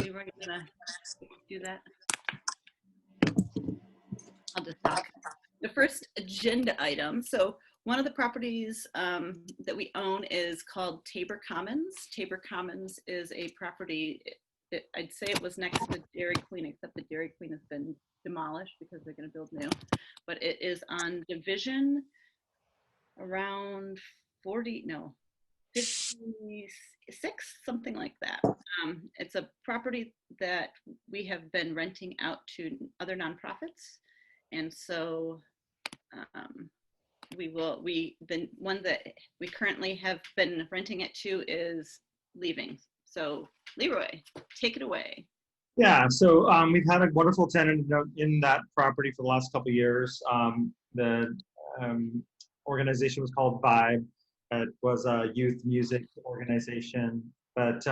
Leroy, you gonna do that? I'll just talk. The first agenda item. So one of the properties that we own is called Tabor Commons. Tabor Commons is a property, I'd say it was next to Dairy Queen, except the Dairy Queen has been demolished because they're going to build new. But it is on Division around 56, something like that. It's a property that we have been renting out to other nonprofits. And so the one that we currently have been renting it to is leaving. So Leroy, take it away. Yeah, so we've had a wonderful tenant in that property for the last couple of years. The organization was called Vibe. It was a youth music organization, but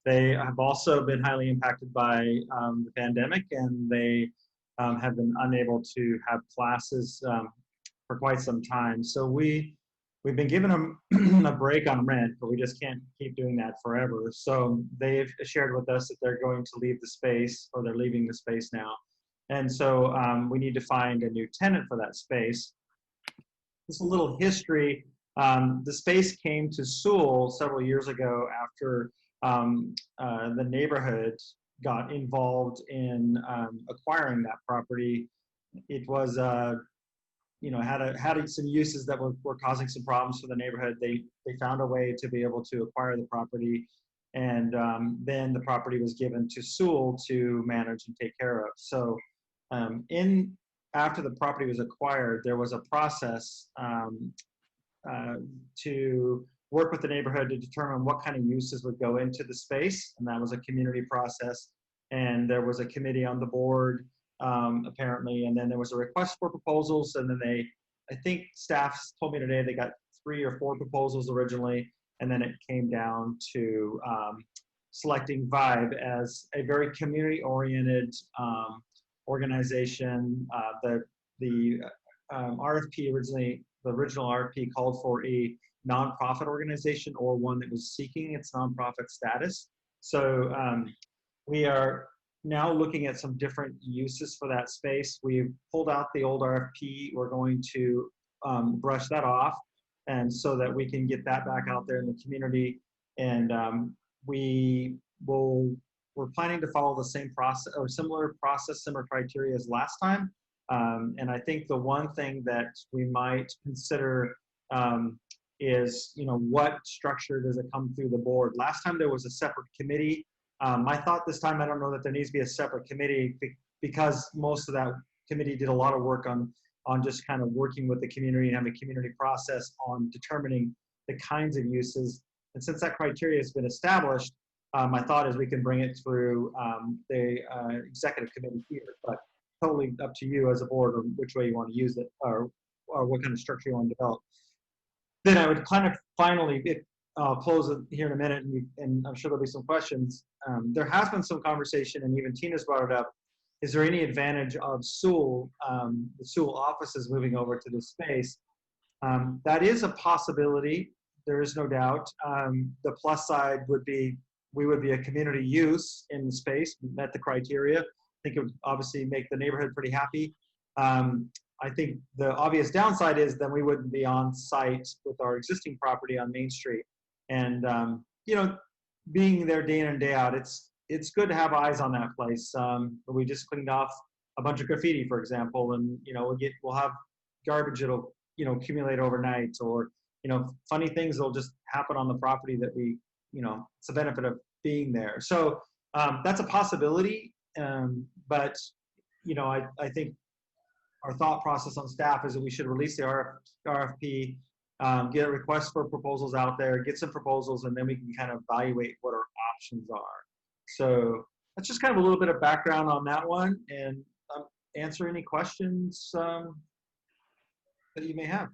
they have also been highly impacted by the pandemic, and they have been unable to have classes for quite some time. So we've been giving them a break on rent, but we just can't keep doing that forever. So they've shared with us that they're going to leave the space, or they're leaving the space now. And so we need to find a new tenant for that space. Just a little history. The space came to Sewell several years ago after the neighborhood got involved in acquiring that property. It was had some uses that were causing some problems for the neighborhood. They found a way to be able to acquire the property, and then the property was given to Sewell to manage and take care of. So after the property was acquired, there was a process to work with the neighborhood to determine what kind of uses would go into the space, and that was a community process. And there was a committee on the board, apparently, and then there was a request for proposals, and then I think staff told me today they got 3 or 4 proposals originally, and then it came down to selecting Vibe as a very community-oriented organization. The RFP originally, the original RFP called for a nonprofit organization, or one that was seeking its nonprofit status. So we are now looking at some different uses for that space. We've pulled out the old RFP. We're going to brush that off, and so that we can get that back out there in the community. And we're planning to follow the same process, or similar process, similar criteria as last time. And I think the one thing that we might consider is, what structure does it come through the board? Last time there was a separate committee. I thought this time, I don't know that there needs to be a separate committee, because most of that committee did a lot of work on just kind of working with the community and having a community process on determining the kinds of uses. And since that criteria has been established, my thought is we can bring it through the executive committee here, but totally up to you as a board on which way you want to use it, or what kind of structure you want to develop. Then I would kind of finally, I'll close it here in a minute, and I'm sure there'll be some questions. There has been some conversation, and even Tina's brought it up. Is there any advantage of Sewell, the Sewell offices moving over to this space? That is a possibility. There is no doubt. The plus side would be, we would be a community use in the space, met the criteria. I think it would obviously make the neighborhood pretty happy. I think the obvious downside is then we wouldn't be on site with our existing property on Main Street. And being there day in and day out, it's good to have eyes on that place. We just cleaned off a bunch of graffiti, for example, and we'll have garbage that'll accumulate overnight, or funny things that'll just happen on the property that we it's a benefit of being there. So that's a possibility, but I think our thought process on staff is that we should release the RFP, get a request for proposals out there, get some proposals, and then we can kind of evaluate what our options are. So that's just kind of a little bit of background on that one, and answer any questions that you may have.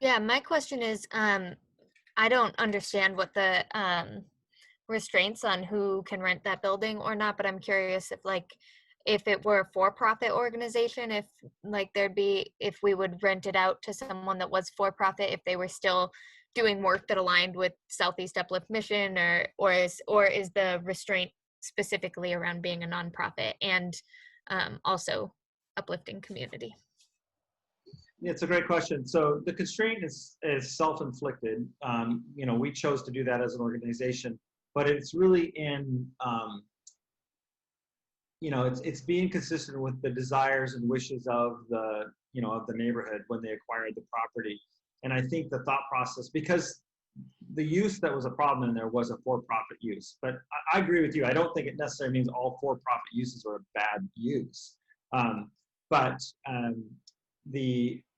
Yeah, my question is, I don't understand what the restraints on who can rent that building or not, but I'm curious if it were a for-profit organization, if we would rent it out to someone that was for-profit, if they were still doing work that aligned with Southeast Uplift mission, or is the restraint specifically around being a nonprofit and also uplifting community? It's a great question. So the constraint is self-inflicted. We chose to do that as an organization, but it's really in, it's being consistent with the desires and wishes of the neighborhood when they acquired the property. And I think the thought process, because the use that was a problem in there was a for-profit use, but I agree with you. I don't think it necessarily means all for-profit uses are a bad use.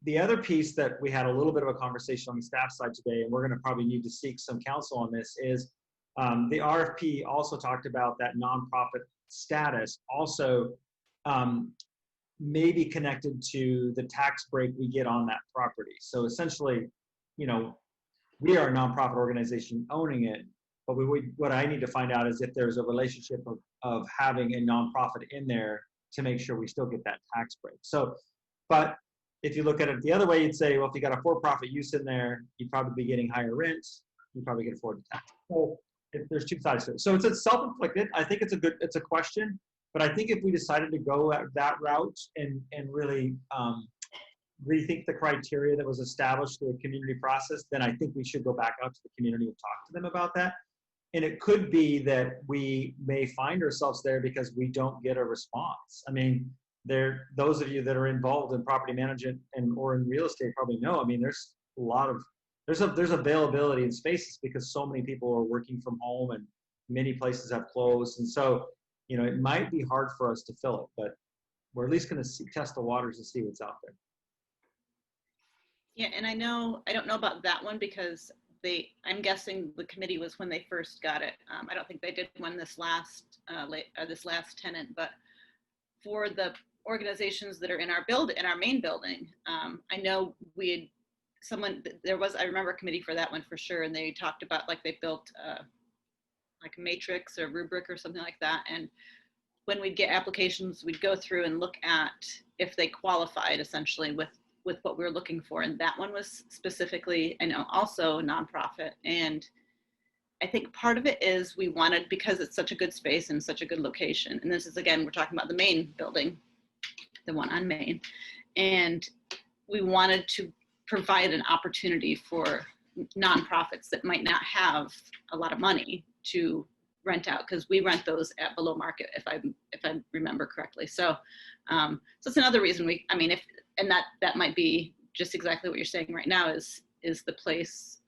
The other piece that we had a little bit of a conversation on the staff side today, and we're going to probably need to seek some counsel on this, is the RFP also talked about that nonprofit status also maybe connected to the tax break we get on that property. So essentially, we are a nonprofit organization owning it, but what I need to find out is if there's a relationship of having a nonprofit in there to make sure we still get that tax break. So, but if you look at it the other way, you'd say, well, if you got a for-profit use in there, you'd probably be getting higher rent. You probably can afford the tax. So there's two sides to it. So it's self-inflicted. I think it's a question, but I think if we decided to go that route and really rethink the criteria that was established through a community process, then I think we should go back out to the community and talk to them about that. And it could be that we may find ourselves there because we don't get a response. I mean, those of you that are involved in property management or in real estate probably know. I mean, there's availability in spaces because so many people are working from home and many places have closed, and so it might be hard for us to fill it, but we're at least going to test the waters and see what's out there. Yeah, and I don't know about that one because I'm guessing the committee was when they first got it. I don't think they did one this last tenant, but for the organizations that are in our main building, I know I remember a committee for that one for sure, and they talked about like they built like a matrix or rubric or something like that, and when we'd get applications, we'd go through and look at if they qualified essentially with what we were looking for, and that one was specifically, also nonprofit. And I think part of it is we wanted, because it's such a good space and such a good location, and this is, again, we're talking about the main building, the one on Main, and we wanted to provide an opportunity for nonprofits that might not have a lot of money to rent out, because we rent those at below market, if I remember correctly. So it's another reason that might be just exactly what you're saying right now is the place.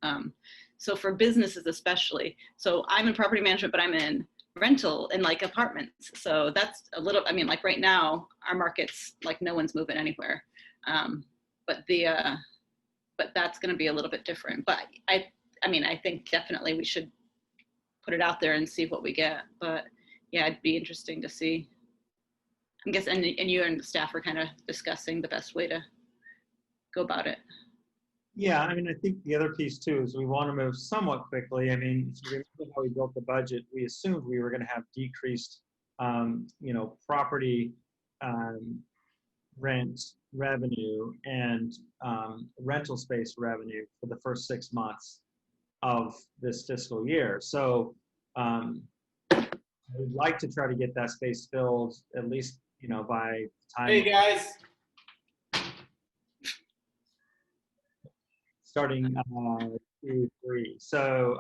So for businesses especially, so I'm in property management, but I'm in rental and like apartments. So that's a little, like right now our market's like no one's moving anywhere. But that's going to be a little bit different. But I think definitely we should put it out there and see what we get. But yeah, it'd be interesting to see. I guess, and you and the staff are kind of discussing the best way to go about it. Yeah, I think the other piece too is we want to move somewhat quickly. If you remember how we built the budget, we assumed we were going to have decreased, property rent revenue and rental space revenue for the first 6 months of this fiscal year. So we'd like to try to get that space filled at least, by time. Hey guys. Starting Q3. So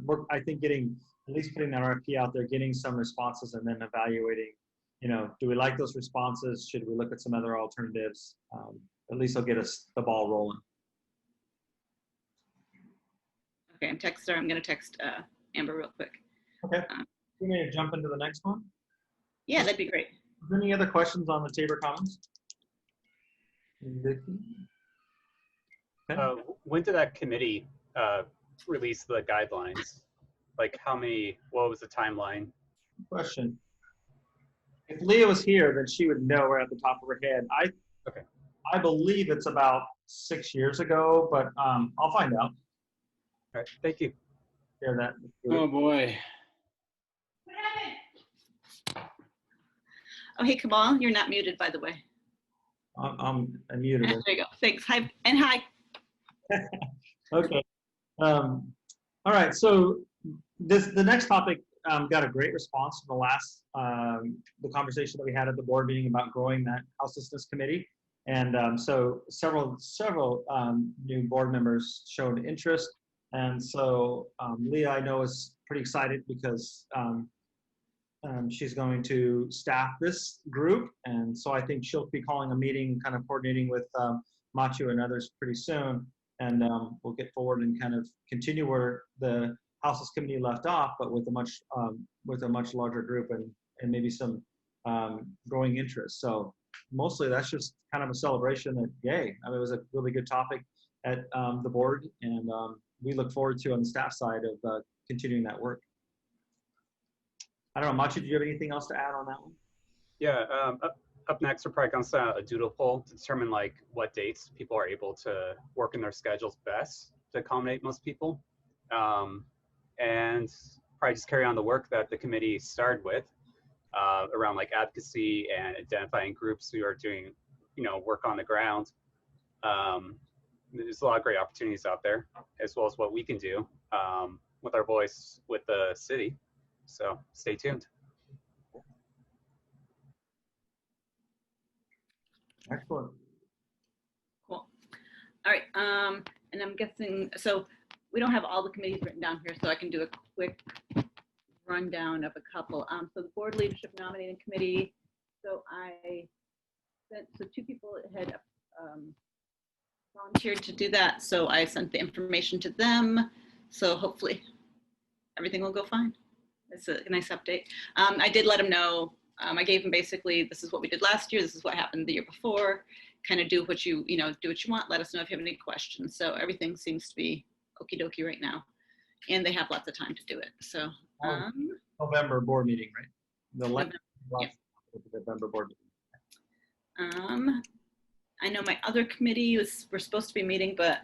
we're, I think, getting, at least putting that RFP out there, getting some responses, and then evaluating, do we like those responses? Should we look at some other alternatives? At least it'll get us the ball rolling. Okay, I'm going to text Amber real quick. Okay. You may jump into the next one. Yeah, that'd be great. Any other questions on the Tabor Commons? Okay. When did that committee release the guidelines? Like what was the timeline? Good question. If Leah was here, then she would know right at the top of her head. I believe it's about 6 years ago, but I'll find out. All right, thank you. Share that. Oh boy. Oh, hey, Kamal, you're not muted, by the way. I'm muted. There you go. Thanks. Hi, and hi. Okay. All right. So the next topic got a great response from the last the conversation that we had at the board meeting about growing that houselessness committee, and so several new board members showed interest, and so Leah, I know, is pretty excited because she's going to staff this group, and so I think she'll be calling a meeting, kind of coordinating with Machu and others pretty soon, and we'll get forward and kind of continue where the Houseless Committee left off, but with a much larger group and maybe some growing interest. So mostly that's just kind of a celebration that, yay, I mean, it was a really good topic at the board, and we look forward to on the staff side of continuing that work. I don't know, Machu, do you have anything else to add on that one? Yeah, up next, we're probably going to set out a doodle poll to determine like what dates people are able to work in their schedules best to accommodate most people. And probably just carry on the work that the committee started with around like advocacy and identifying groups who are doing, work on the ground. There's a lot of great opportunities out there, as well as what we can do with our voice with the city. So stay tuned. Excellent. Cool. All right. And I'm guessing, so we don't have all the committees written down here, so I can do a quick rundown of a couple. So the board leadership nominating committee. So two people had volunteered to do that. So I sent the information to them. So hopefully everything will go fine. It's a nice update. I did let them know. I gave them basically, this is what we did last year. This is what happened the year before. Kind of do what you want. Let us know if you have any questions. So everything seems to be okie dokie right now, and they have lots of time to do it. So November board meeting, right? Yeah. November board meeting. I know my other committee we're supposed to be meeting, but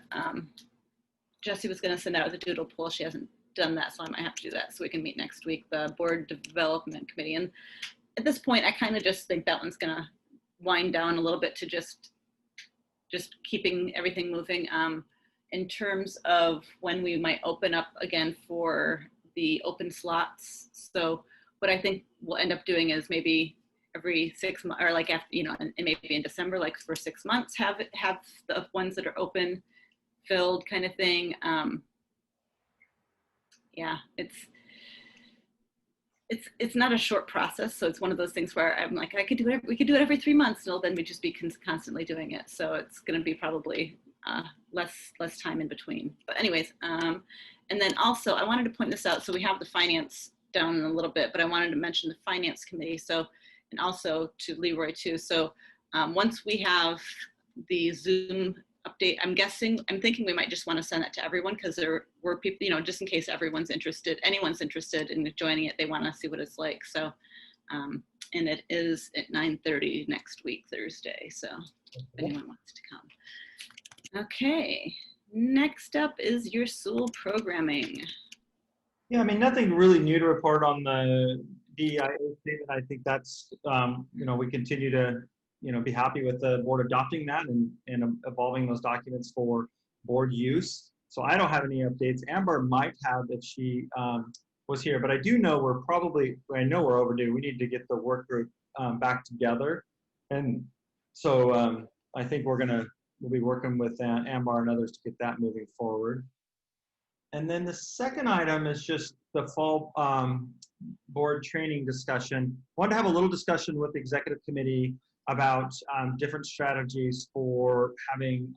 Jessie was going to send out the doodle poll. She hasn't done that, so I might have to do that so we can meet next week. The board development committee, and at this point, I kind of just think that one's going to wind down a little bit to just keeping everything moving. In terms of when we might open up again for the open slots. So what I think we'll end up doing is maybe every 6 months, or like after, and maybe in December, like for 6 months, have the ones that are open filled kind of thing. Yeah, it's not a short process, so it's one of those things where I'm like, we could do it every 3 months, and then we'd just be constantly doing it. So it's going to be probably less time in between. But anyways, and then also I wanted to point this out. So we have the finance down in a little bit, but I wanted to mention the finance committee. So, and also to Leroy too. So once we have the Zoom update, I'm thinking we might just want to send that to everyone, because there were people, just in case anyone's interested in joining it, they want to see what it's like. So, and it is at 9:30 next week, Thursday. So if anyone wants to come. Okay, next up is your Sewell programming. Yeah, I mean, nothing really new to report on the DEIA statement. I think that's, we continue to, be happy with the board adopting that and evolving those documents for board use. So I don't have any updates. Amber might have if she was here, but I do know I know we're overdue. We need to get the work group back together. And so I think we'll be working with Amber and others to get that moving forward. And then the second item is just the fall board training discussion. Wanted to have a little discussion with the executive committee about different strategies for having,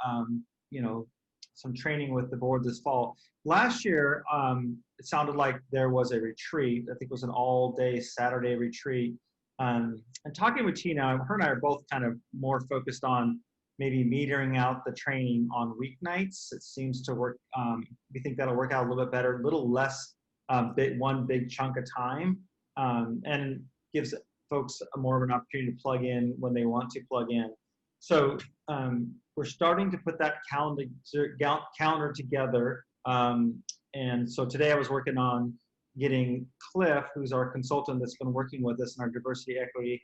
some training with the board this fall. Last year, it sounded like there was a retreat. I think it was an all-day Saturday retreat. And talking with Tina, her and I are both kind of more focused on maybe metering out the training on weeknights. It seems to work. We think that'll work out a little bit better, a little less one big chunk of time, and gives folks more of an opportunity to plug in when they want to plug in. So we're starting to put that calendar together. And so today I was working on getting Cliff, who's our consultant that's been working with us in our diversity, equity,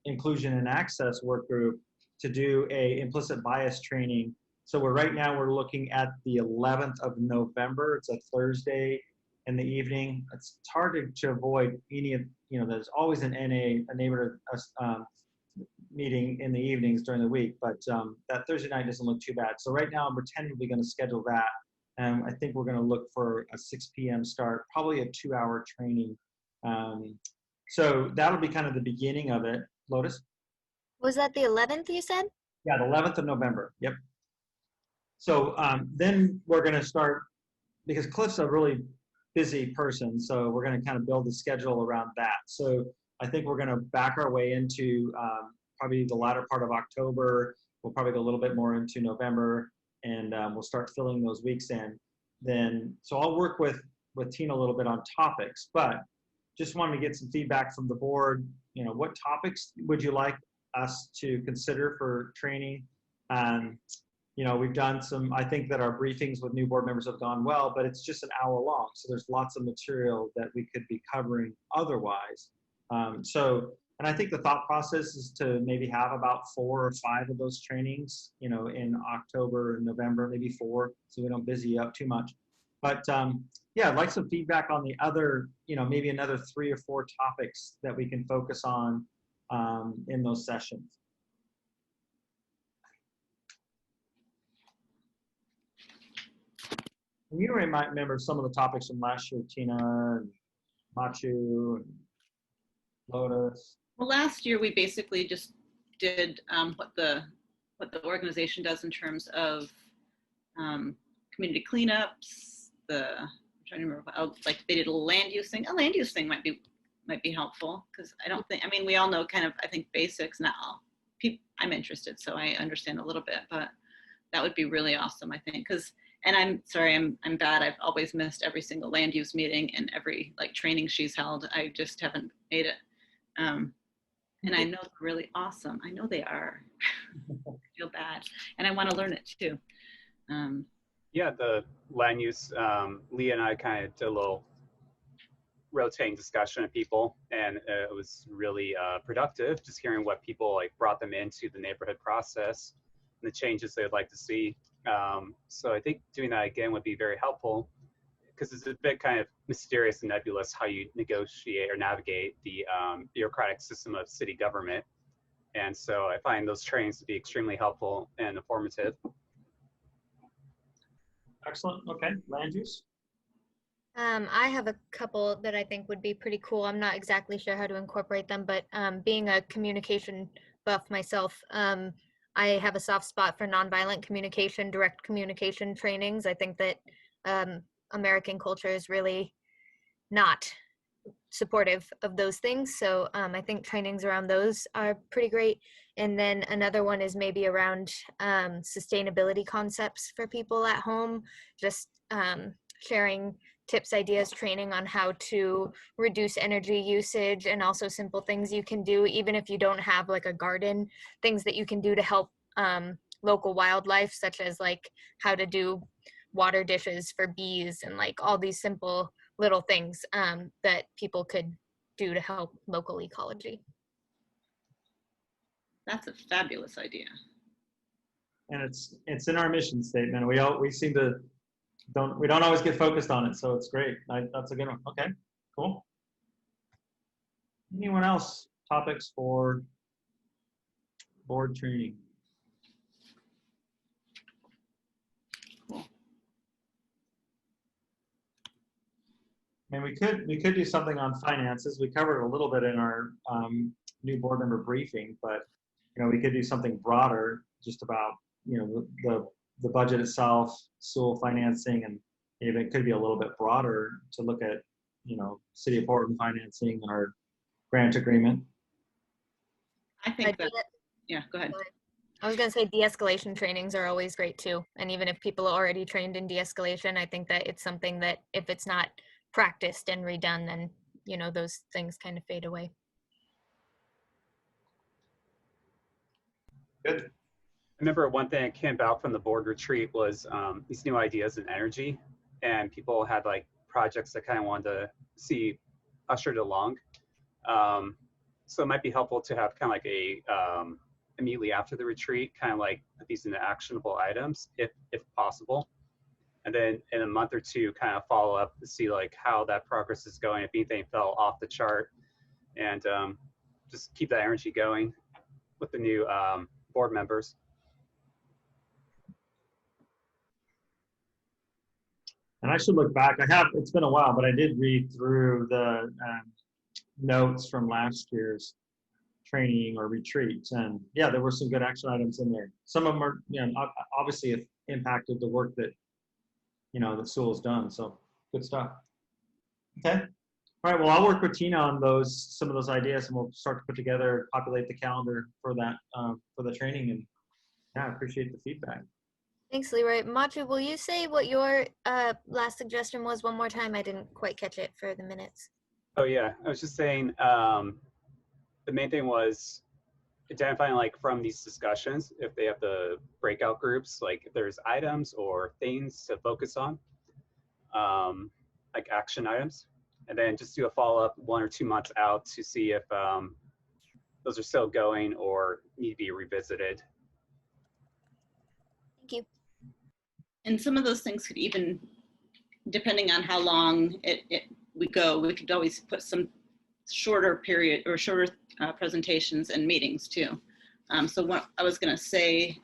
inclusion and access work group, to do a implicit bias training So right now we're looking at the 11th of November. It's a Thursday in the evening. It's hard to avoid any of, there's always an NA, a neighborhood meeting in the evenings during the week, but that Thursday night doesn't look too bad. So right now we're tentatively going to schedule that. And I think we're going to look for a 6 p.m. start, probably a 2-hour training. So that'll be kind of the beginning of it. Lotus? Was that the 11th you said? Yeah, the 11th of November. Yep. So then we're going to start, because Cliff's a really busy person, so we're going to kind of build the schedule around that. So I think we're going to back our way into probably the latter part of October. We'll probably go a little bit more into November, and we'll start filling those weeks in. Then, so I'll work with Tina a little bit on topics, but just wanted to get some feedback from the board. What topics would you like us to consider for training? We've done some, I think that our briefings with new board members have gone well, but it's just an hour long. So there's lots of material that we could be covering otherwise. And I think the thought process is to maybe have about 4 or 5 of those trainings, in October and November, maybe 4, so we don't busy you up too much. But yeah, I'd like some feedback on the other, maybe another 3 or 4 topics that we can focus on in those sessions. And you might remember some of the topics from last year, Tina and Machu and Lotus. Well, last year we basically just did what the organization does in terms of community cleanups. I'm trying to remember, like they did a land use thing. A land use thing might be helpful, because we all know kind of, I think, basics now. I'm interested, so I understand a little bit, but that would be really awesome, I think, because. And I'm sorry, I'm bad. I've always missed every single land use meeting and every training she's held. I just haven't made it. And I know they're really awesome. I know they are. I feel bad. And I want to learn it too. Yeah, the land use, Leah and I kind of did a little rotating discussion of people, and it was really productive, just hearing what people brought them into the neighborhood process and the changes they'd like to see. So I think doing that again would be very helpful, because it's a bit kind of mysterious and nebulous how you negotiate or navigate the bureaucratic system of city government. And so I find those trainings to be extremely helpful and informative. Excellent. Okay, land use. I have a couple that I think would be pretty cool. I'm not exactly sure how to incorporate them, but being a communication buff myself, I have a soft spot for nonviolent communication, direct communication trainings. I think that American culture is really not supportive of those things. So I think trainings around those are pretty great. And then another one is maybe around sustainability concepts for people at home, just sharing tips, ideas, training on how to reduce energy usage, and also simple things you can do, even if you don't have a garden, things that you can do to help local wildlife, such as how to do water dishes for bees, and all these simple little things that people could do to help local ecology. That's a fabulous idea. And it's in our mission statement. We seem to don't always get focused on it, so it's great. That's a good one. Okay, cool. Anyone else? Topics for board training? Cool. We could do something on finances. We covered a little bit in our new board member briefing, but we could do something broader, just about the budget itself, school financing, and even it could be a little bit broader to look at City of Portland financing and our grant agreement. I think that, yeah, go ahead. I was going to say de-escalation trainings are always great too. And even if people are already trained in de-escalation, I think that it's something that if it's not practiced and redone, then those things kind of fade away. Good. I remember one thing that came out from the board retreat was these new ideas in energy, and people had projects that kind of wanted to see ushered along. So it might be helpful to have kind of immediately after the retreat, kind of like put these into actionable items if possible. And then in a month or two, kind of follow up to see like how that progress is going, if anything fell off the chart, and just keep that energy going with the new board members. And I should look back. It's been a while, but I did read through the notes from last year's training or retreats. And yeah, there were some good action items in there. Some of them are, obviously have impacted the work that, that Sewell has done. So good stuff. Okay. All right. Well, I'll work with Tina on some of those ideas, and we'll start to put together, populate the calendar for that, for the training. And yeah, I appreciate the feedback. Thanks, Leroy. Matu, will you say what your last suggestion was one more time? I didn't quite catch it for the minutes. Oh yeah, I was just saying, the main thing was identifying like from these discussions, if they have the breakout groups, like if there's items or things to focus on, like action items, and then just do a follow-up 1 or 2 months out to see if those are still going or need to be revisited. Thank you. And some of those things could even, depending on how long we go, we could always put some shorter period or shorter presentations and meetings too. So what I was going to say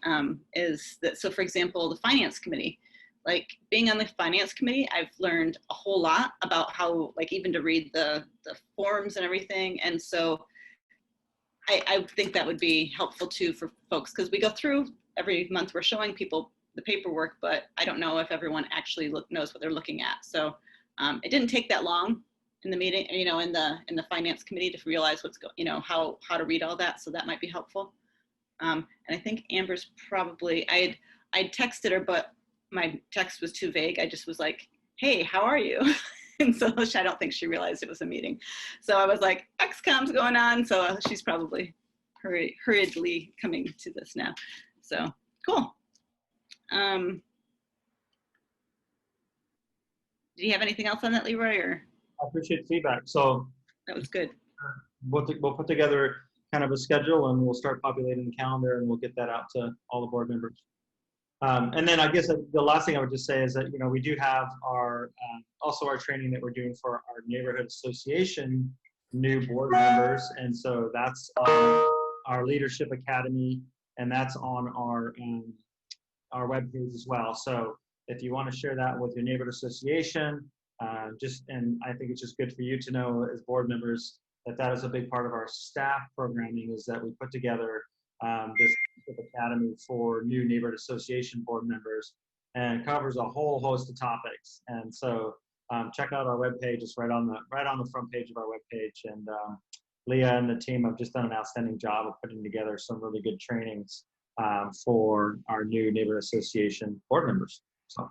is that, so for example, the finance committee, like being on the finance committee, I've learned a whole lot about how, like even to read the forms and everything. And so I think that would be helpful too for folks, because we go through every month, we're showing people the paperwork, but I don't know if everyone actually knows what they're looking at. So it didn't take that long in the meeting, in the finance committee to realize what's how to read all that. So that might be helpful. And I think Amber's probably, I texted her, but my text was too vague. I just was like, hey, how are you? And so I don't think she realized it was a meeting. So I was like, XCOM's going on. So she's probably hurriedly coming to this now. So cool. Do you have anything else on that, Leroy? Or I appreciate the feedback. So that was good. We'll put together kind of a schedule, and we'll start populating the calendar, and we'll get that out to all the board members. And then I guess the last thing I would just say is that, we do have our also our training that we're doing for our neighborhood association new board members. And so that's on our leadership academy, and that's on our webpage as well. So if you want to share that with your neighborhood association, and I think it's just good for you to know as board members that is a big part of our staff programming, is that we put together this academy for new neighborhood association board members, and covers a whole host of topics. And so check out our webpage. It's right on the front page of our webpage. And Leah and the team have just done an outstanding job of putting together some really good trainings for our new neighborhood association board members. So.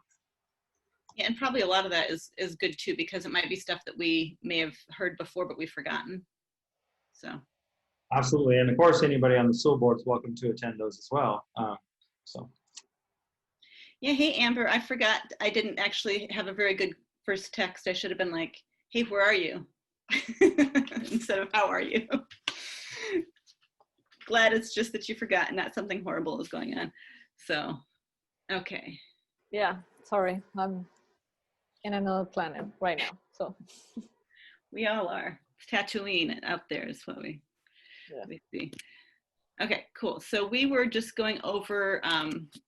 Yeah, and probably a lot of that is good too, because it might be stuff that we may have heard before, but we've forgotten. So. Absolutely, and of course, anybody on the school board is welcome to attend those as well. So. Yeah, hey Amber, I forgot. I didn't actually have a very good first text. I should have been like, "Hey, where are you?" instead of "How are you?" Glad it's just that you forgot, and not something horrible is going on. So, okay. Yeah, sorry, I'm in another planet right now. So. We all are. It's Tatooine out there is what we see. Okay, cool. So we were just going over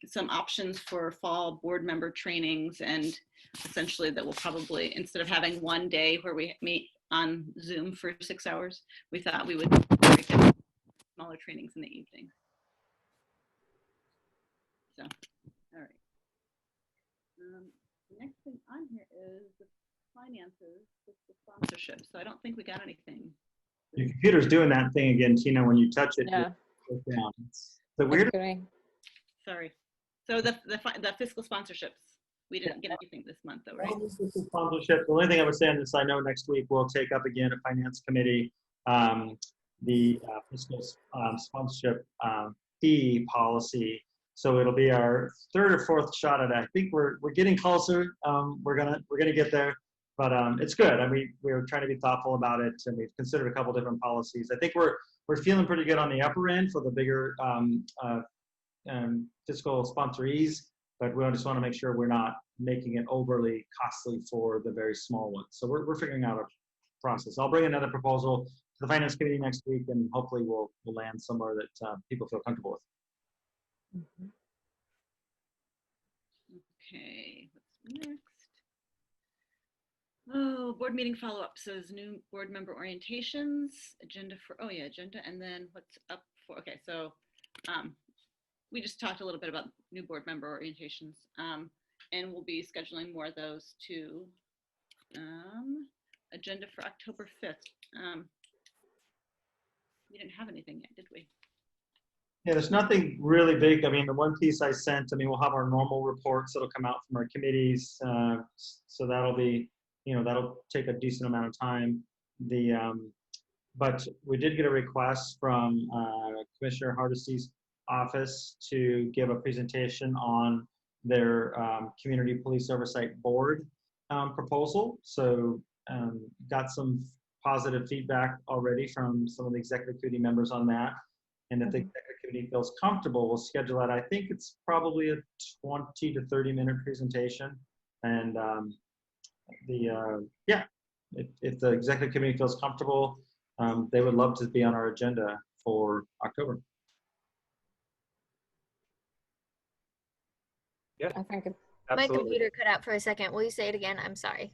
some options for fall board member trainings, and essentially that will probably, instead of having one day where we meet on Zoom for 6 hours, we thought we would break up smaller trainings in the evening. So, all right. The next thing on here is the finances with the sponsorship. So I don't think we got anything. Your computer's doing that thing again, Tina. When you touch it, Yeah. it goes down. It's the weird. Okay. Sorry. So the fiscal sponsorships, we didn't get anything this month though, right? Sponsorship. The only thing I would say on this, I know next week we'll take up again a finance committee, the fiscal sponsorship fee policy. So it'll be our third or fourth shot at it. I think we're getting closer. We're gonna get there, but it's good. I mean, we're trying to be thoughtful about it, and we've considered a couple different policies. I think we're we're feeling pretty good on the upper end for the bigger fiscal sponsorees, but we just want to make sure we're not making it overly costly for the very small ones. So we're figuring out a process. I'll bring another proposal to the Finance Committee next week, and hopefully we'll land somewhere that people feel comfortable with. Mhm. Okay, what's next? Oh, board meeting follow-up. So there's new board member orientations, agenda for, oh yeah, agenda, and then what's up for, okay, so we just talked a little bit about new board member orientations, and we'll be scheduling more of those to agenda for October 5th. We didn't have anything yet, did we? Yeah, there's nothing really big. I mean, the one piece I sent, I mean, we'll have our normal reports that'll come out from our committees. So that'll be, that'll take a decent amount of time. But we did get a request from Commissioner Hardesty's office to give a presentation on their Community Police Oversight Board proposal. So got some positive feedback already from some of the executive committee members on that. And if the executive committee feels comfortable, we'll schedule that. I think it's probably a 20 to 30-minute presentation. And if the executive committee feels comfortable, they would love to be on our agenda for October. Yeah, I think it, absolutely. My computer cut out for a second. Will you say it again? I'm sorry.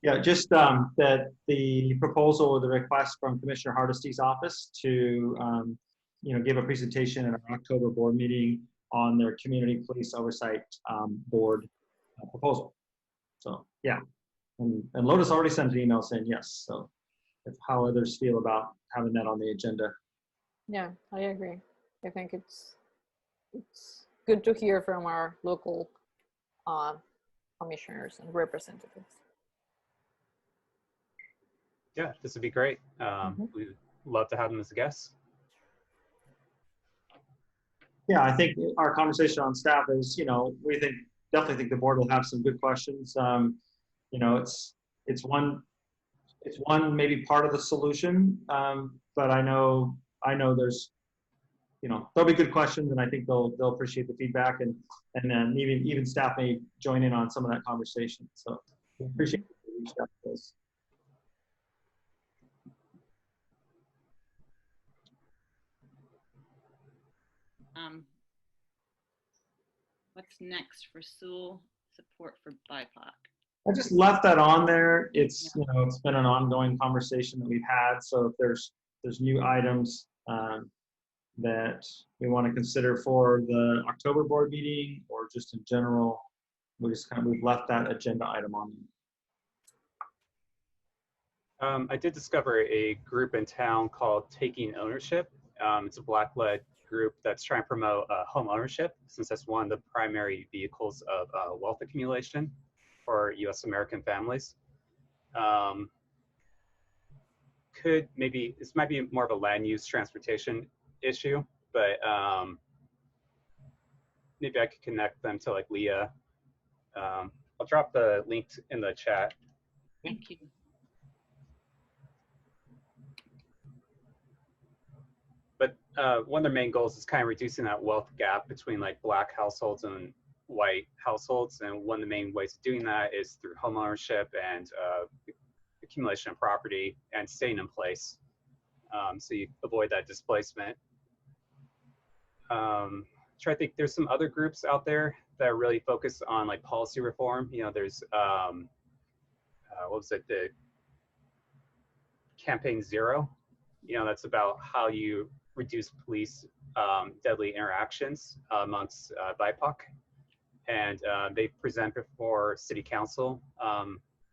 Yeah, just that the proposal or the request from Commissioner Hardesty's office to, give a presentation at our October board meeting on their Community Police Oversight Board proposal. So, yeah, and Lotus already sent an email saying yes. So, how others feel about having that on the agenda. yeah, I agree. I think it's good to hear from our local commissioners and representatives. Yeah, this would be great. We'd love to have them as a guest. Yeah, I think our conversation on staff is, we definitely think the board will have some good questions. It's one maybe part of the solution, but I know there's, there'll be good questions, and I think they'll appreciate the feedback, and then even staff may join in on some of that conversation. So we appreciate those. What's next for Sewell support for BIPOC? I just left that on there. It's it's been an ongoing conversation that we've had. So if there's new items that we want to consider for the October board meeting or just in general, we've left that agenda item on. I did discover a group in town called Taking Ownership. It's a Black-led group that's trying to promote home ownership, since that's one of the primary vehicles of wealth accumulation for U.S. American families. This might be more of a land use transportation issue, but maybe I could connect them to like Leah. I'll drop the link in the chat. Thank you. But one of their main goals is kind of reducing that wealth gap between like Black households and white households. And one of the main ways of doing that is through home ownership and accumulation of property and staying in place. So you avoid that displacement. Try to think, there's some other groups out there that are really focused on like policy reform. There's, what was it, the Campaign Zero. That's about how you reduce police deadly interactions amongst BIPOC. And they present before city council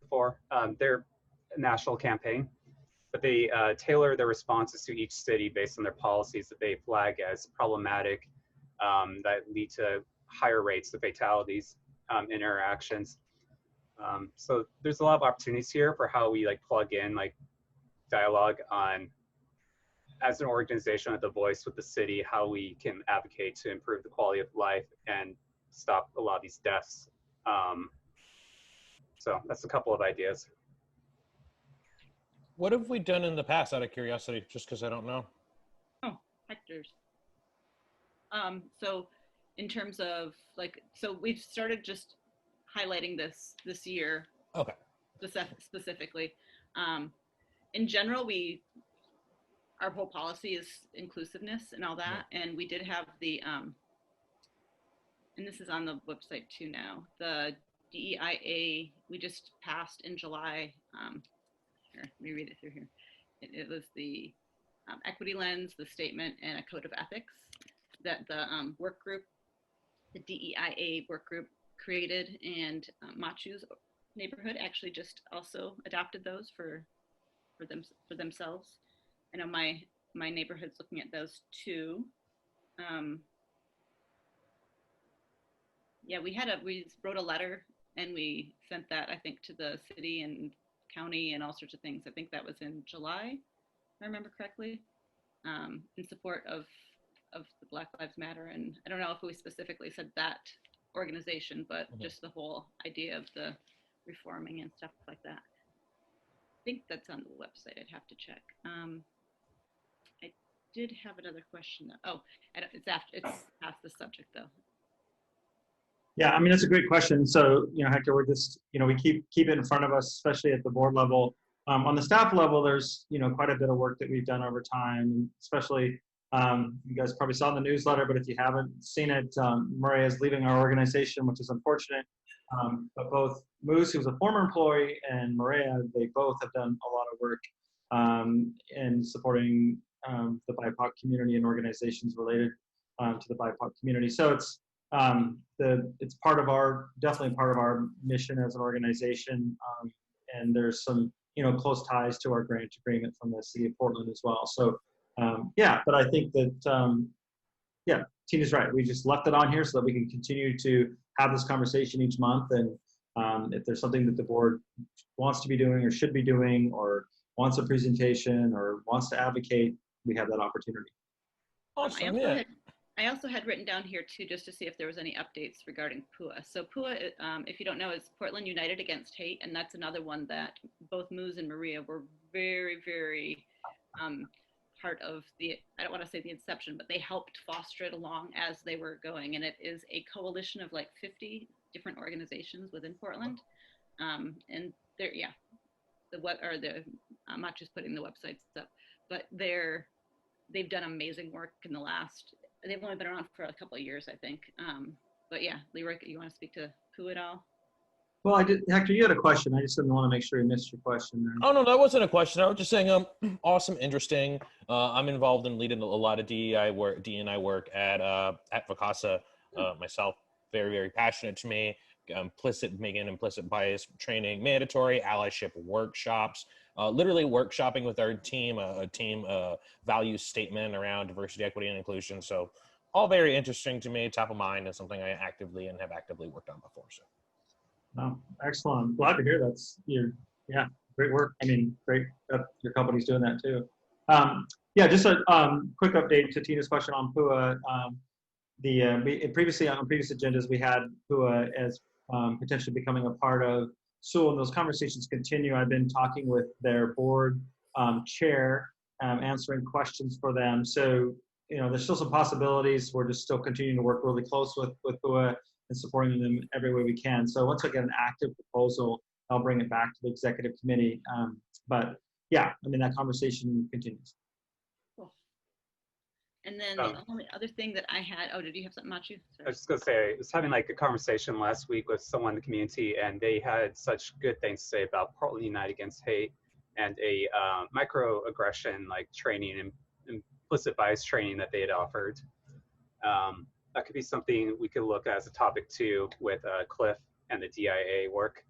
for their national campaign, but they tailor their responses to each city based on their policies that they flag as problematic, that lead to higher rates of fatalities in interactions. So there's a lot of opportunities here for how we like plug in like dialogue on, as an organization with a voice with the city, how we can advocate to improve the quality of life and stop a lot of these deaths. So that's a couple of ideas. What have we done in the past, out of curiosity, just because I don't know? Oh, hectares. So in terms of like, so we've started just highlighting this year Okay. specifically. In general, our whole policy is inclusiveness and all that, and we did have the and this is on the website too now. The DEIA we just passed in July. Here, let me read it through here. It was the equity lens, the statement, and a code of ethics that the work group, the DEIA work group, created, and Machu's neighborhood actually just also adopted those for themselves. I know my neighborhood's looking at those too. Yeah, we wrote a letter and we sent that, I think, to the city and county and all sorts of things. I think that was in July, if I remember correctly, in support of the Black Lives Matter. And I don't know if we specifically said that organization, but just the whole idea of the reforming and stuff like that. I think that's on the website. I'd have to check. I did have another question though. Oh, it's past the subject though. Yeah, I mean, it's a great question. So, Hector, we're just, we keep it in front of us, especially at the board level. On the staff level, there's, quite a bit of work that we've done over time, especially, you guys probably saw in the newsletter, but if you haven't seen it, Maria is leaving our organization, which is unfortunate. But both Moose, who's a former employee, and Maria, they both have done a lot of work in supporting the BIPOC community and organizations related to the BIPOC community. So it's definitely part of our mission as an organization, and there's some close ties to our grant agreement from the city of Portland as well. So but I think that Tina's right. We just left it on here so that we can continue to have this conversation each month, and if there's something that the board wants to be doing or should be doing, or wants a presentation or wants to advocate, we have that opportunity. Awesome. I also had written down here too, just to see if there was any updates regarding PUA. So PUA, if you don't know, is Portland United Against Hate, and that's another one that both Moose and Maria were very, very part of I don't want to say the inception, but they helped foster it along as they were going. And it is a coalition of like 50 different organizations within Portland. And Machu's putting the websites up, but they've done amazing work in the last. They've only been around for a couple of years, I think. But yeah, Leroy, you want to speak to PUA at all? Well, I did, Hector, you had a question. I just didn't want to make sure you missed your question there. Oh, no, that wasn't a question. I was just saying, awesome, interesting. I'm involved in leading a lot of DEI work at Vacasa myself. Very, very passionate to me. Making implicit bias training mandatory, allyship workshops, literally workshopping with our team, a team value statement around diversity, equity, and inclusion. So all very interesting to me, top of mind, and something I have actively worked on before. So. Oh, excellent. Glad to hear great work. I mean, great that your company's doing that too. Just a quick update to Tina's question on PUA. Previously on previous agendas, we had PUA as potentially becoming a part of Sewell, and those conversations continue. I've been talking with their board chair, answering questions for them. So, there's still some possibilities. We're just still continuing to work really close with PUA and supporting them every way we can. So once I get an active proposal, I'll bring it back to the executive committee. But yeah, I mean, that conversation continues. Cool. And then the only other thing that I had, did you have something, Machu? Sorry. I was just gonna say, I was having like a conversation last week with someone in the community, and they had such good things to say about Portland United Against Hate and a microaggression like training and implicit bias training that they had offered. That could be something we could look at as a topic too with Cliff and the DIA work.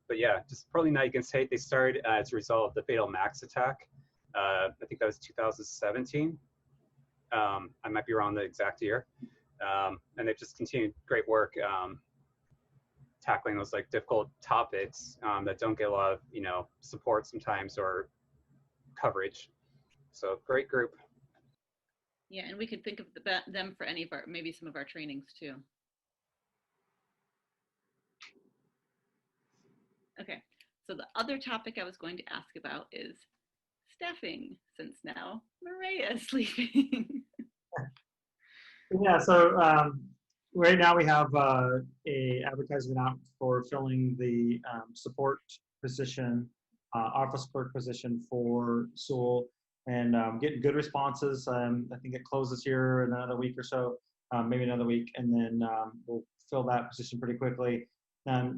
But yeah, just Portland United Against Hate, they started as a result of the fatal Max attack. I think that was 2017. I might be wrong the exact year. And they've just continued great work tackling those like difficult topics that don't get a lot of support sometimes or coverage. So great group. Yeah, and we could think of them for maybe some of our trainings too. Okay, So the other topic I was going to ask about is staffing, since now Maria is leaving. Yeah, so right now we have a advertisement out for filling the support position, office clerk position for Sewell, and getting good responses. I think it closes here in another week or so, maybe another week, and then we'll fill that position pretty quickly.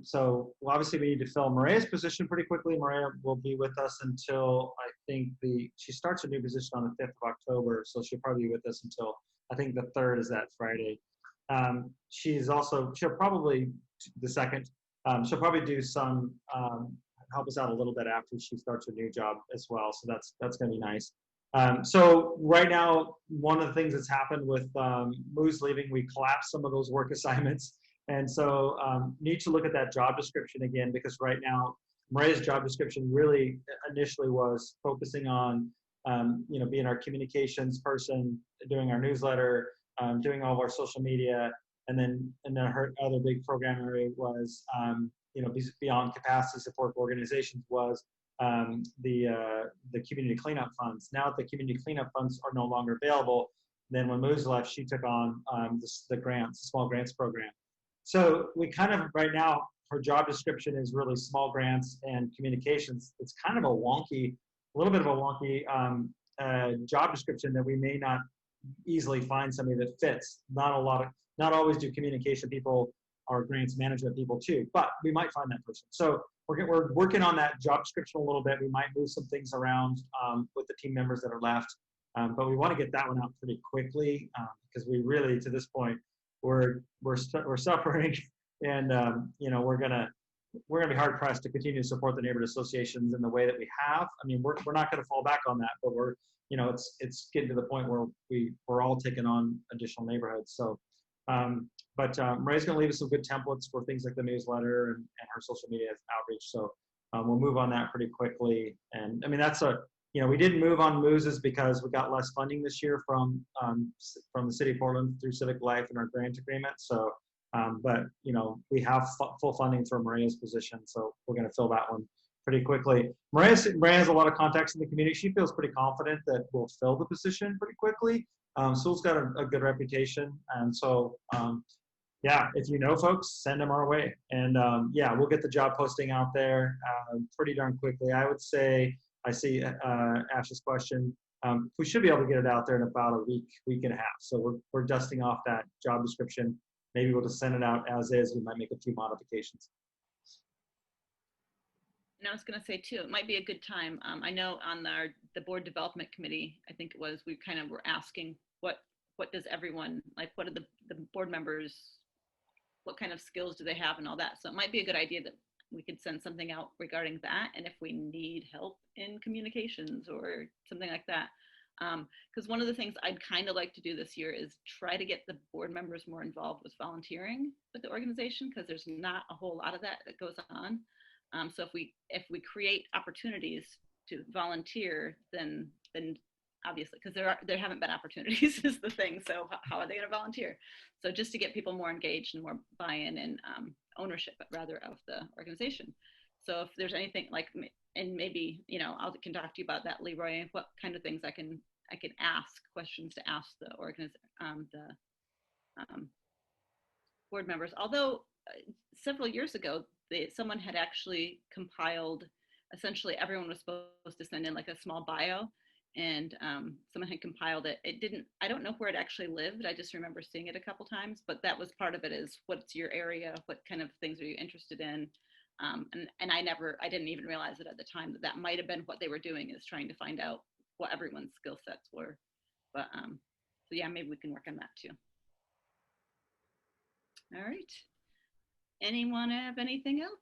So well, obviously we need to fill Maria's position pretty quickly. Maria will be with us until I think she starts a new position on the 5th of October, so she'll probably be with us until I think the 3rd is that Friday. She'll probably, the 2nd, she'll probably do some, help us out a little bit after she starts her new job as well. So that's going to be nice. So right now, one of the things that's happened with Moo's leaving, we collapsed some of those work assignments. And so need to look at that job description again, because right now, Maria's job description really initially was focusing on being our communications person, doing our newsletter, doing all of our social media, and then her other big program area was, beyond capacity support for organizations was the community cleanup funds. Now that the community cleanup funds are no longer available, then when Moose left, she took on the grants, the small grants program. So we kind of right now, her job description is really small grants and communications. It's kind of a little bit of a wonky job description that we may not easily find somebody that fits. Not always do communication people or grants management people too, but we might find that person. So we're working on that job description a little bit. We might move some things around with the team members that are left, but we want to get that one out pretty quickly because we really, to this point, we're suffering, and we're gonna be hard pressed to continue to support the neighborhood associations in the way that we have. I mean, we're not going to fall back on that, but it's getting to the point where we're all taking on additional neighborhoods. So, Maria's going to leave us some good templates for things like the newsletter and her social media outreach. So we'll move on that pretty quickly. And I mean, we didn't move on Moose's because we got less funding this year from the city of Portland through Civic Life and our grant agreement. So, but we have full funding for Maria's position, so we're going to fill that one pretty quickly. Maria has a lot of contacts in the community. She feels pretty confident that we'll fill the position pretty quickly. Sewell's got a good reputation, and so yeah, if you know folks, send them our way, and yeah, we'll get the job posting out there pretty darn quickly. I would say. I see Ash's question. We should be able to get it out there in about a week and a half. So we're dusting off that job description. Maybe we'll just send it out as is. We might make a few modifications. And I was going to say too, it might be a good time. I know on the board development committee, I think it was, we kind of were asking what does everyone, like what are the board members, what kind of skills do they have and all that. So it might be a good idea that we could send something out regarding that, and if we need help in communications or something like that. Because one of the things I'd kind of like to do this year is try to get the board members more involved with volunteering with the organization, because there's not a whole lot of that goes on. So if we create opportunities to volunteer, then obviously, because there haven't been opportunities is the thing. So how are they going to volunteer? So just to get people more engaged and more buy-in and ownership, rather, of the organization. So if there's anything like, and maybe I can talk to you about that, Leroy, what kind of things I can ask questions to ask the board members. Although several years ago, someone had actually compiled. Essentially, everyone was supposed to send in like a small bio. And someone had compiled it. I don't know where it actually lived. I just remember seeing it a couple times, but that was part of it, is what's your area? What kind of things are you interested in? And I didn't even realize it at the time that might have been what they were doing, is trying to find out what everyone's skill sets were. But so yeah, maybe we can work on that too. All right. Anyone have anything else?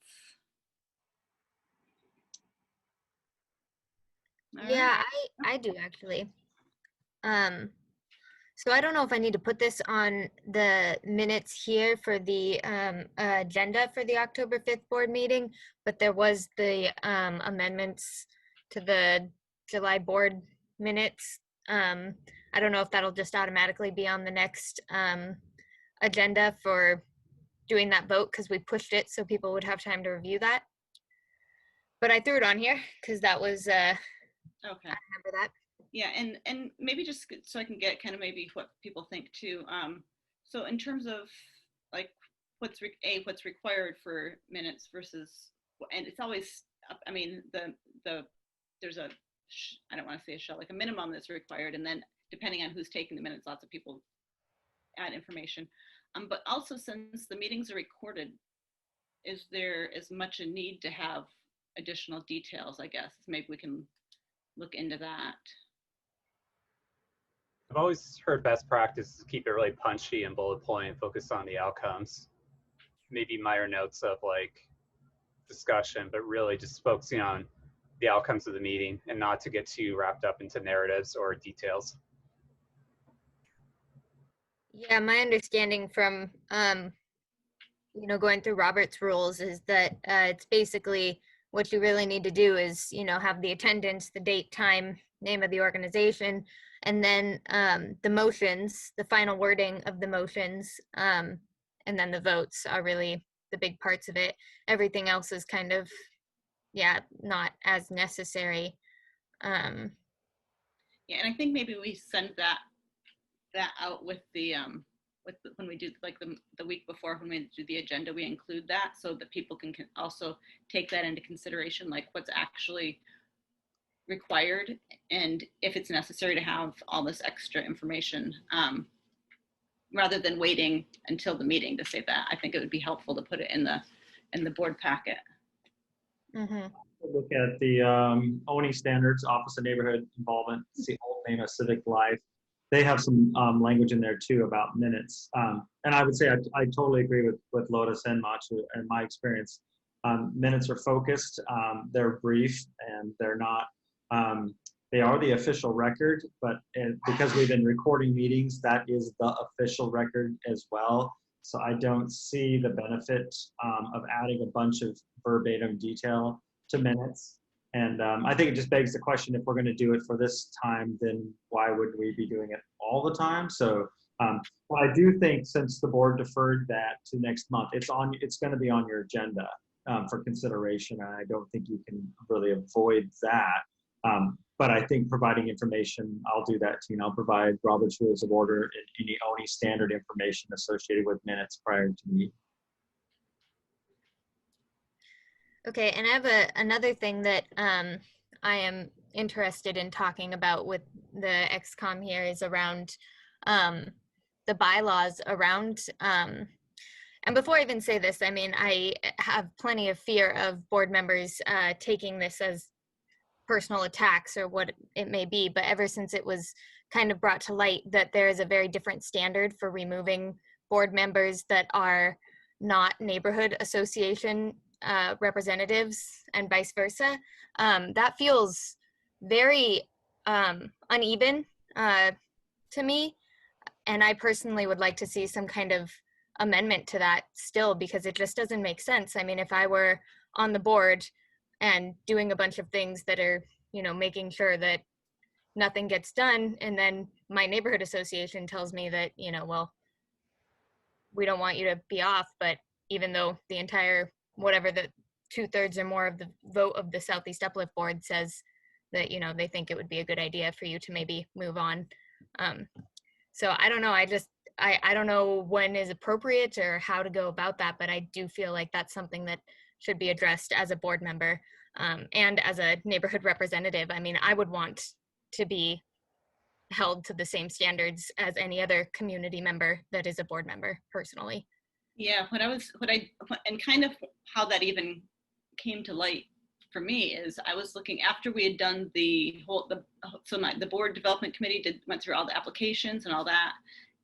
Yeah, I do actually. So I don't know if I need to put this on the minutes here for the agenda for the October 5th board meeting, but there was the amendments to the July board minutes. I don't know if that'll just automatically be on the next agenda for doing that vote, because we pushed it so people would have time to review that. but I threw it on here because that was, I Okay. remember that. Yeah, and maybe just so I can get kind of maybe what people think too. So in terms of like what's required for minutes versus, and it's always, I mean, there's a, I don't want to say a shell, like a minimum that's required, and then depending on who's taking the minutes, lots of people add information. But also, since the meetings are recorded, is there as much a need to have additional details? I guess maybe we can look into that. I've always heard best practice is to keep it really punchy and bullet point, focus on the outcomes. Maybe minor notes of like discussion, but really just focusing on the outcomes of the meeting and not to get too wrapped up into narratives or details. Yeah, my understanding from, going through Robert's rules is that it's basically what you really need to do is, have the attendance, the date, time, name of the organization, and then the motions, the final wording of the motions, and then the votes are really the big parts of it. Everything else is kind of, not as necessary. Yeah, and I think maybe we send that out with the when we do like the week before when we do the agenda, we include that so that people can also take that into consideration, like what's actually required and if it's necessary to have all this extra information, rather than waiting until the meeting to say that. I think it would be helpful to put it in the board packet. Mm-hmm. Look at the ONI standards, Office of Neighborhood Involvement. It's the old name of Civic Life. They have some language in there too about minutes. And I would say I totally agree with Lotus and Machu. In my experience, minutes are focused, they're brief, and they're not, they are the official record, but because we've been recording meetings, that is the official record as well. So I don't see the benefit of adding a bunch of verbatim detail to minutes. And I think it just begs the question, if we're going to do it for this time, then why would we be doing it all the time? So well, I do think since the board deferred that to next month, it's going to be on your agenda for consideration. And I don't think you can really avoid that. But I think providing information, I'll do that too. And I'll provide Robert's Rules of Order and any ONI standard information associated with minutes prior to the meeting. Okay, and I have another thing that I am interested in talking about with the XCOM here is around the bylaws around, and before I even say this, I mean, I have plenty of fear of board members taking this as personal attacks or what it may be, but ever since it was kind of brought to light that there is a very different standard for removing board members that are not neighborhood association representatives and vice versa, that feels very uneven to me. And I personally would like to see some kind of amendment to that still, because it just doesn't make sense. I mean, if I were on the board and doing a bunch of things that are, making sure that nothing gets done, and then my neighborhood association tells me that, well, we don't want you to be off, but even though the entire, whatever the 2/3 or more of the vote of the Southeast Uplift board says that, they think it would be a good idea for you to maybe move on. So I don't know. I don't know when is appropriate or how to go about that, but I do feel like that's something that should be addressed as a board member and as a neighborhood representative. I mean, I would want to be held to the same standards as any other community member that is a board member personally. Yeah, and kind of how that even came to light for me is I was looking after we had done the board development committee went through all the applications and all that.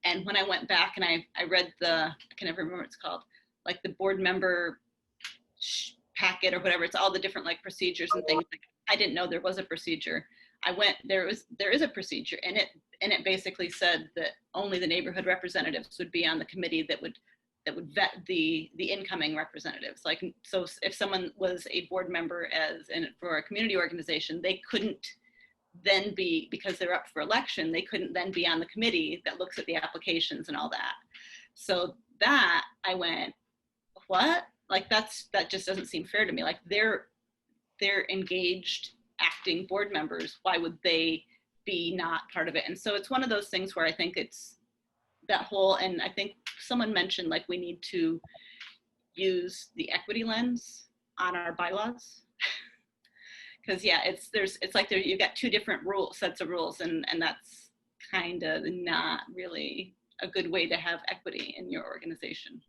And when I went back and I read I can never remember what it's called, like the board member packet or whatever, it's all the different like procedures and things. Like, I didn't know there was a procedure. There is a procedure, and it basically said that only the neighborhood representatives would be on the committee that would vet the incoming representatives. Like, so if someone was a board member for a community organization, they couldn't then be, because they're up for election, they couldn't then be on the committee that looks at the applications and all that. So that I went, what? Like that just doesn't seem fair to me. Like they're engaged acting board members. Why would they be not part of it? And so it's one of those things where I think it's that whole, and I think someone mentioned like we need to use the equity lens on our bylaws. Because yeah, it's like you've got two different sets of rules, and that's kind of not really a good way to have equity in your organization.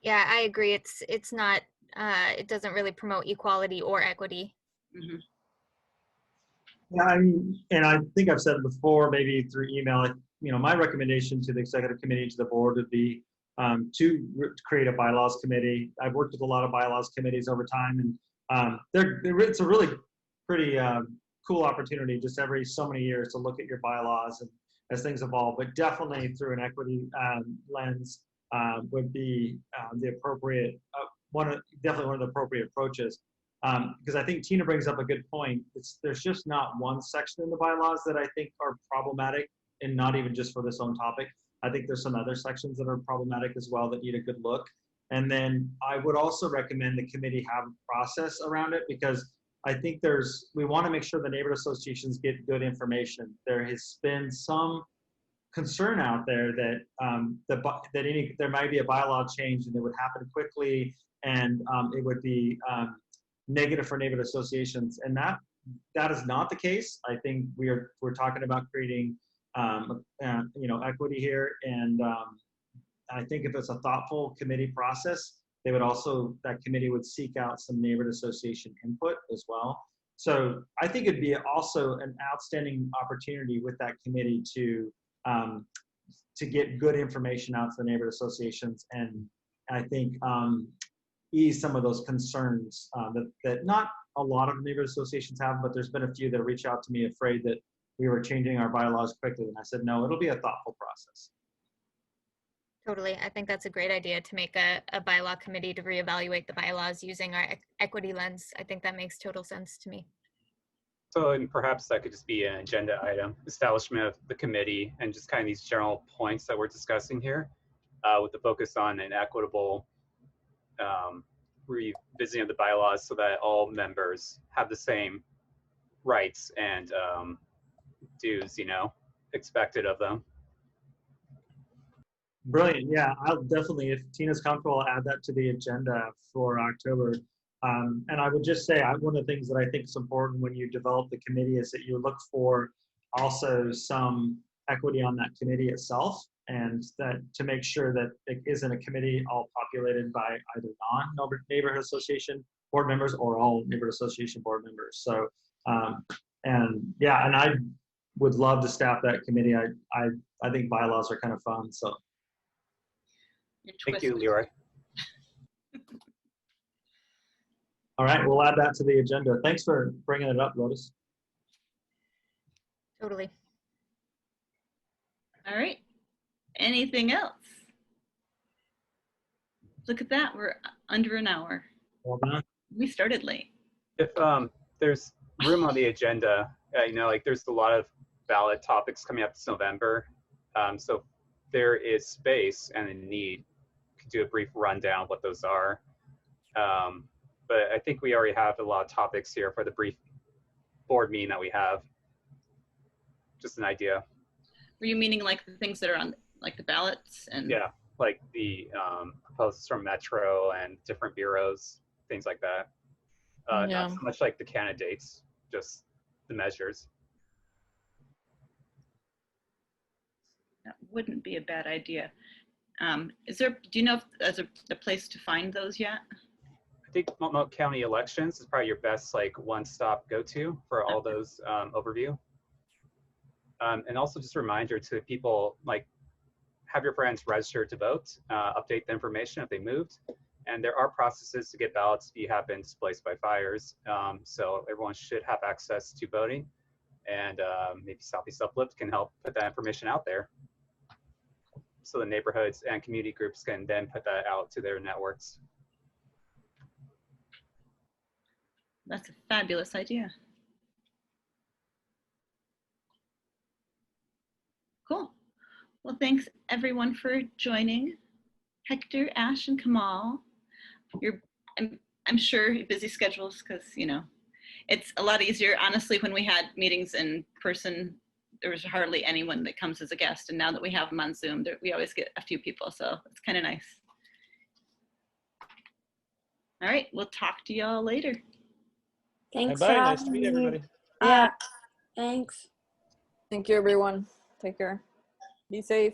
Yeah, I agree. It's not. It doesn't really promote equality or equity. Mm-hmm. Yeah, I mean, and I think I've said it before, maybe through email. My recommendation to the executive committee, to the board, would be to create a bylaws committee. I've worked with a lot of bylaws committees over time, and it's a really pretty cool opportunity just every so many years to look at your bylaws and as things evolve. But definitely through an equity lens would be the appropriate definitely one of the appropriate approaches. Because I think Tina brings up a good point. There's just not one section in the bylaws that I think are problematic, and not even just for this own topic. I think there's some other sections that are problematic as well that need a good look. And then I would also recommend the committee have a process around it, because I think we want to make sure the neighborhood associations get good information. There has been some concern out there that there might be a bylaw change and it would happen quickly, and it would be negative for neighborhood associations, and that is not the case. I think we're talking about creating equity here, and I think if it's a thoughtful committee process, that committee would seek out some neighborhood association input as well. So I think it'd be also an outstanding opportunity with that committee to get good information out to the neighborhood associations, and I think ease some of those concerns that not a lot of neighborhood associations have, but there's been a few that reach out to me afraid that we were changing our bylaws quickly. And I said, no, it'll be a thoughtful process. Totally. I think that's a great idea to make a bylaw committee to reevaluate the bylaws using our equity lens. I think that makes total sense to me. So, and perhaps that could just be an agenda item, establishment of the committee, and just kind of these general points that we're discussing here, with the focus on an equitable revisiting of the bylaws so that all members have the same rights and dues, expected of them. Brilliant. Yeah, I'll definitely, if Tina's comfortable, I'll add that to the agenda for October. And I would just say, one of the things that I think is important when you develop the committee is that you look for also some equity on that committee itself, and that to make sure that it isn't a committee all populated by either non-neighborhood association board members or all neighborhood association board members. So, and I would love to staff that committee. I think bylaws are kind of fun. So. Thank you, Leroy. All right, we'll add that to the agenda. Thanks for bringing it up, Lotus. Totally. All right. Anything else? Look at that. We're under an hour. Well done. We started late. If there's room on the agenda, there's a lot of ballot topics coming up this November. So if there is space and a need, could do a brief rundown of what those are. But I think we already have a lot of topics here for the brief board meeting that we have. Just an idea. Were you meaning like the things that are on like the ballots? And yeah, like the proposals from Metro and different bureaus, things like that. Not so much like the candidates, just the measures. That wouldn't be a bad idea. Do you know if there's a place to find those yet? I think Multnomah County Elections is probably your best one-stop go-to for all those overview. And also just a reminder to people, have your friends register to vote, update the information if they moved. And there are processes to get ballots if you have been displaced by fires. So everyone should have access to voting. And maybe Southeast Uplift can help put that information out there, so the neighborhoods and community groups can then put that out to their networks. That's a fabulous idea. Cool. Well, thanks everyone for joining. Hector, Ash, and Kamal. I'm sure busy schedules because it's a lot easier. Honestly, when we had meetings in person, there was hardly anyone that comes as a guest. And now that we have them on Zoom, we always get a few people. So it's kind of nice. All right, we'll talk to y'all later. Thanks Bye. for Nice to having meet me. everybody. Yeah, thanks. Thank you, everyone. Take care. Be safe.